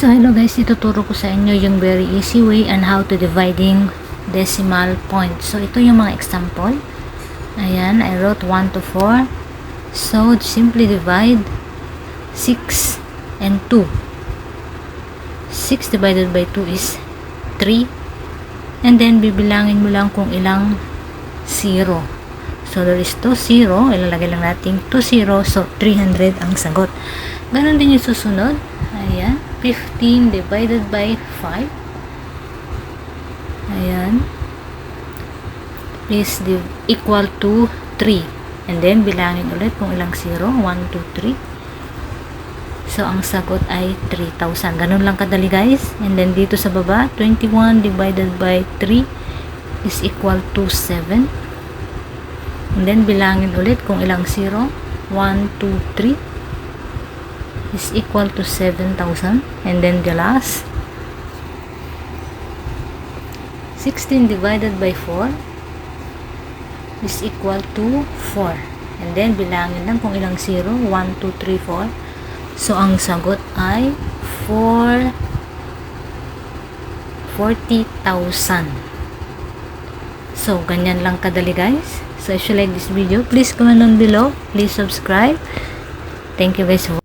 So hello guys, ituturo ko sa inyo yung very easy way on how to dividing decimal point. So ito yung mga example. Ayan, I wrote 1 to 4. So simply divide 6 and 2. 6 divided by 2 is 3. And then bibilangin mo lang kung ilang 0. So there is 2 0, ilalagay lang natin 2 0, so 300 ang sagot. Ganon din yung susunod. Ayan, 15 divided by 5. Ayan. Is equal to 3. And then, bilangin ulit kung ilang 0. 1, 2, 3. So, ang sagot ay 3,000. Ganun lang kadali guys. And then, dito sa baba, 21 divided by 3 is equal to 7. And then, bilangin ulit kung ilang 0. 1, 2, 3. Is equal to 7,000. And then the last 16 divided by 4 is equal to 4. And then bilangin lang kung ilang 0. 1, 2, 3, 4. So ang sagot ay 40,000. So ganyan lang kadali guys. So if you like this video, please comment down below, please subscribe. Thank you guys for